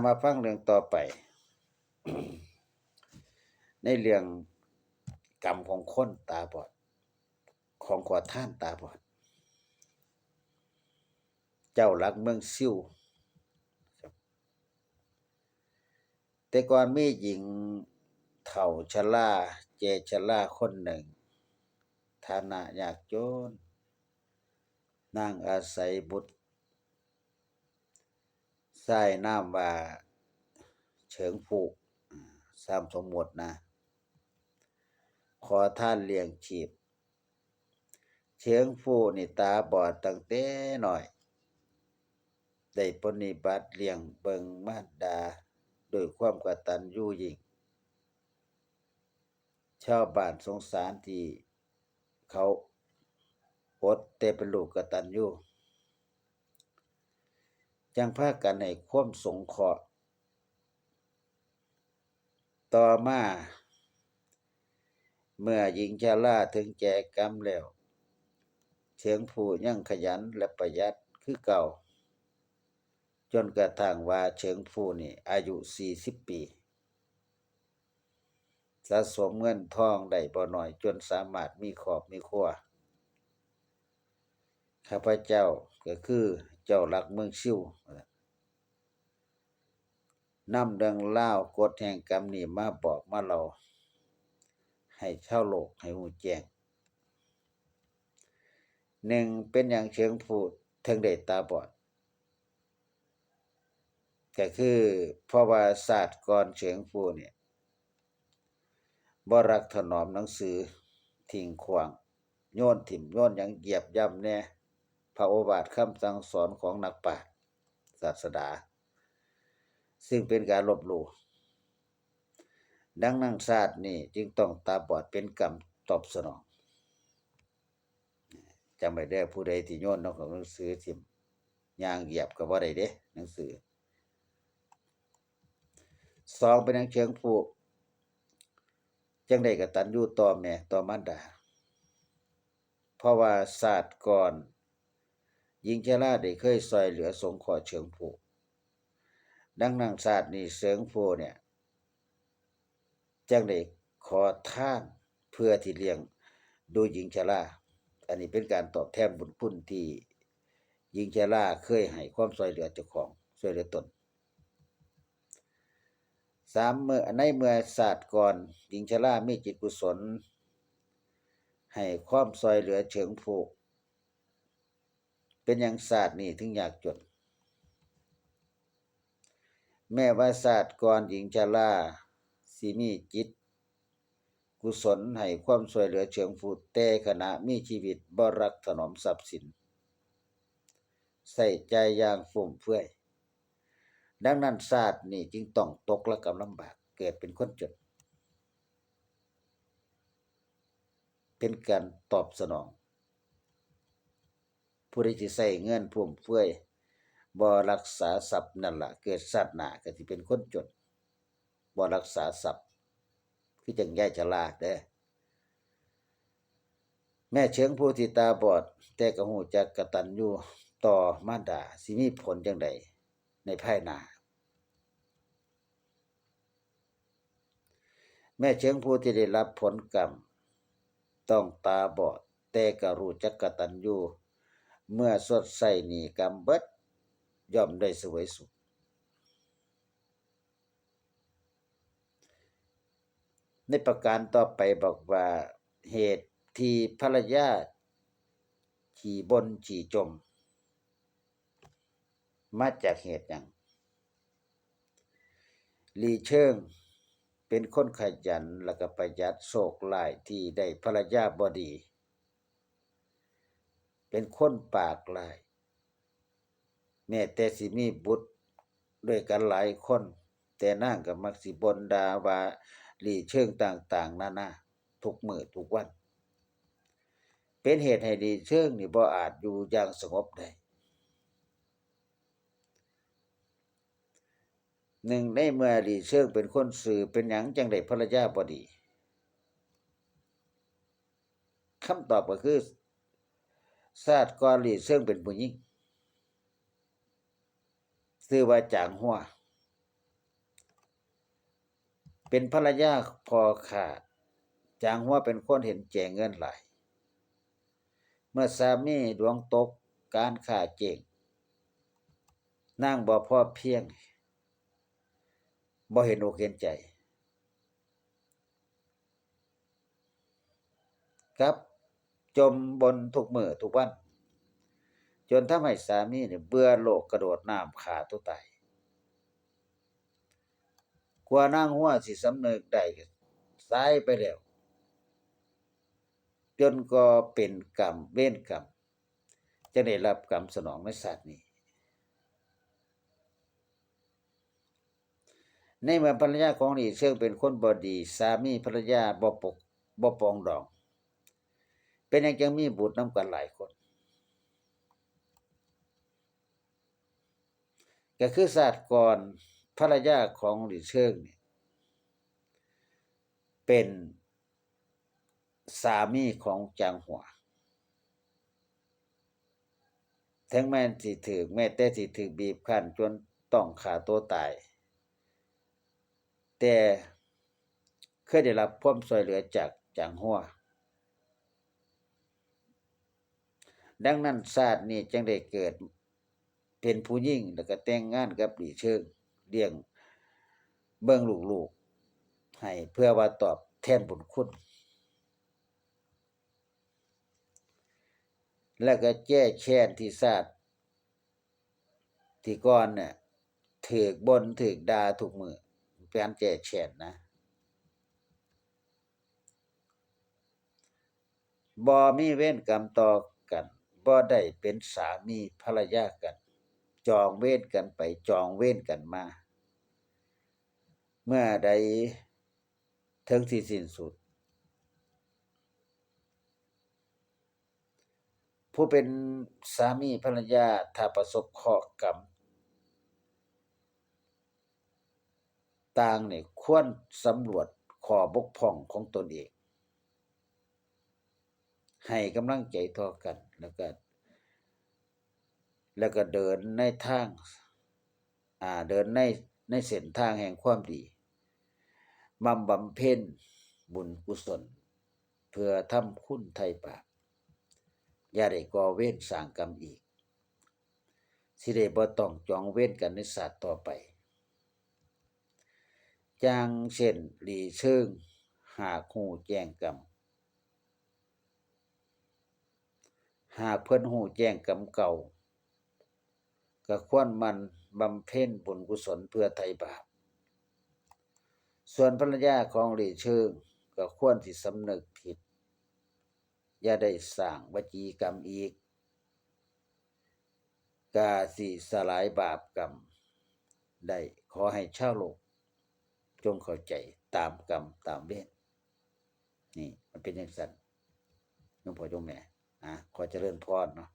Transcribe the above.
มาฟังเรื่องต่อไป ในเรื่องกรรมของคนตาบอดของขอทานตาบอด เจ้าหลักเมืองซิ่วแต่ก่อนมีหญิงเฒ่าชราแก่ชราคนหนึ่ง ฐานะยากจนนางอาศัยบุตรใช้นามว่าเฉิงผู้สามสมมุตินะ ขอทานเลี้ยงชีพเฉิงผู้นี่ตาบอดตั้งแต่น้อย ได้ปฏิบัติเลี้ยงเบิ่งมารดาด้วยความกตัญญูยิ่ง ชาวบ้านสงสารที่เขาอดแต่เป็นลูกกตัญญูจังพากันให้ความสงเคราะห์ต่อมาเมื่อหญิงชราถึงแก่กรรมแล้วเฉิงผู้ยังขยันและประหยัดคือเก่าจนกระทั่งว่าเฉิงผู้นี่อายุ40 ปีสะสมเงินทองได้บ่น้อยจนสามารถมีครอบมีครัวข้าพเจ้าก็คือเจ้าหลักเมืองซิ่วนำเรื่องราวกฎแห่งกรรมนี้มาบอกมาเล่าให้ชาวโลกให้ฮู้แจ้งหนึ่งเป็นหยังเฉิงผู้ถึงได้ตาบอดก็คือเพราะว่าศาสตร์ก่อนเฉิงผู้เนี่ยบ่รักถนอมหนังสือทิ้งขว้างโยนถิ่มโยนหยังเหยียบย่ำแน่พระโอวาทคำสั่งสอนของนักปราชญ์ศาสดาซึ่งเป็นการลบหลู่ดังนั้นศาสตร์นี่จึงต้องตาบอดเป็นกรรมตอบสนองจำไว้เด้อผู้ใดที่โยนหนังสือถิ่มย่างเหยียบก็บ่ได้เด้หนังสือสองเป็นหยังเฉิงผู้จังได้กตัญญูต่อแม่ต่อมารดาเพราะว่าศาสตร์ก่อนหญิงชราได้เคยช่วยเหลือสงเคราะห์เฉิงผู้ดังนั้นศาสตร์นี้เฉิงผู้เนี่ยจังได้ขอทานเพื่อที่เลี้ยงดูหญิงชราอันนี้เป็นการตอบแทนบุญคุณที่หญิงชราเคยให้ความช่วยเหลือเจ้าของช่วยเหลือตนสามเมื่อศาสตร์ก่อนหญิงชรามีจิตกุศลให้ความช่วยเหลือเฉิงผู้เป็นหยังศาสตร์นี้ถึงยากจนแม้ว่าศาสตร์ก่อนหญิงชราสิมีจิตกุศลให้ความช่วยเหลือเฉิงผู้แต่ขณะมีชีวิตบ่รักถนอมทรัพย์สินใส่ใจอย่างฟุ่มเฟือยดังนั้นศาสตร์นี้จึงต้องตกระกำลำบากเกิดเป็นคนจนเป็นการตอบสนองผู้ใดที่ใช้เงินฟุ่มเฟือยบ่รักษาทรัพย์นั่นล่ะเกิดชาติหน้าก็สิเป็นคนจนบ่รักษาทรัพย์คือจังยายชราเด้อแม่เฉิงผู้ที่ตาบอดแต่ก็ฮู้จักกตัญญูต่อมารดาสิมีผลจังใดในภายหน้าแม่เฉิงผู้ที่ได้รับผลกรรมต้องตาบอดแต่ก็รู้จักกตัญญูเมื่อชดใช้หนี้กรรมเบิดย่อมได้เสวยสุขในประการต่อไปบอกว่าเหตุที่ภรรยาขี่บ่นขี่จมมาจากเหตุหยังลีเชิงเป็นคนขยันแล้วก็ประหยัดโชคร้ายที่ได้ภรรยาบ่ดีเป็นคนปากร้ายแม้แต่สิมีบุตรด้วยกันหลายคนแต่นางก็มักสิบ่นด่าว่าลีเชิงต่างๆนานาทุกมื้อทุกวันเป็นเหตุให้ลีเชิงนี่บ่อาจอยู่อย่างสงบได้หนึ่งในเมื่อลีเชิงเป็นคนซื่อเป็นหยังจังได้ภรรยาบ่ดีคำตอบก็คือชาติก่อนลีเชิงเป็นผู้หญิงชื่อว่าจางฮั่ว เป็นภรรยาพอขาดจางหัวเป็นคนเห็นแก่เงินหลายเมื่อสามีดวงตกการค้าเจ๊งนางบ่พอเพียงบ่เห็นอกเห็นใจครับจมบนทุกมื้อทุกวันจนทำให้สามีเนี่ยเบื่อโลกกระโดดน้ำฆ่าตัวตายกว่านางหัวสิสำนึกได้ก็สายไปแล้วจนก็เป็นกรรมเวรกรรมจะได้รับกรรมสนองในชาตินี้ในเมื่อภรรยาของหลีเชิงเป็นคนบ่ดีสามีภรรยาบ่ปรองดองเป็นหยังจังมีบุตรนำกันหลายคนก็คือชาติก่อนภรรยาของหลีเชิงนี่เป็นสามีของจางหัวถึงแม้สิถูกแม้แต่สิถูกบีบคั้นจนต้องฆ่าตัวตายแต่เคยได้รับความช่วยเหลือจากจางหัวดังนั้นชาตินี้จึงได้เกิดเป็นผู้หญิงแล้วก็แต่งงานกับหลีเชิงเลี้ยงเบิ่งลูกๆให้เพื่อว่าตอบแทนบุญคุณแล้วก็แก้แค้นที่ชาติที่ก่อนเนี่ยถูกบ่นถูกด่าทุกมื้อเป็นการแก้แค้นนะบ่มีเวรกรรมต่อกันบ่ได้เป็นสามีภรรยากันจองเวรกันไปจองเวรกันมาเมื่อใดถึงที่สิ้นสุดผู้เป็นสามีภรรยาถ้าประสบเคราะห์กรรมต่างนี่ควรสำรวจข้อบกพร่องของตนเองให้กำลังใจต่อกันแล้วก็เดินในทางเดินในเส้นทางแห่งความดีบำเพ็ญบุญกุศลเพื่อทำคุณไถ่บาปอย่าได้ก่อเวรสร้างกรรมอีกสิได้บ่ต้องจองเวรกันในชาติต่อไปจั่งเช่นหลีเชิงหากรู้แจ้งกรรมหากเพิ่นรู้แจ้งกรรมเก่าก็ควรหมั่นบำเพ็ญบุญกุศลเพื่อไถ่บาปส่วนภรรยาของหลีเชิงก็ควรสิสำนึกผิดอย่าได้สร้างวจีกรรมอีกกาสิสลายบาปกรรมได้ขอให้ชาวโลกจงเข้าใจตามกรรมตามเวรนี่มันเป็นจังซั่นหลวงพ่อโยมแม่ขอเจริญพรเนาะ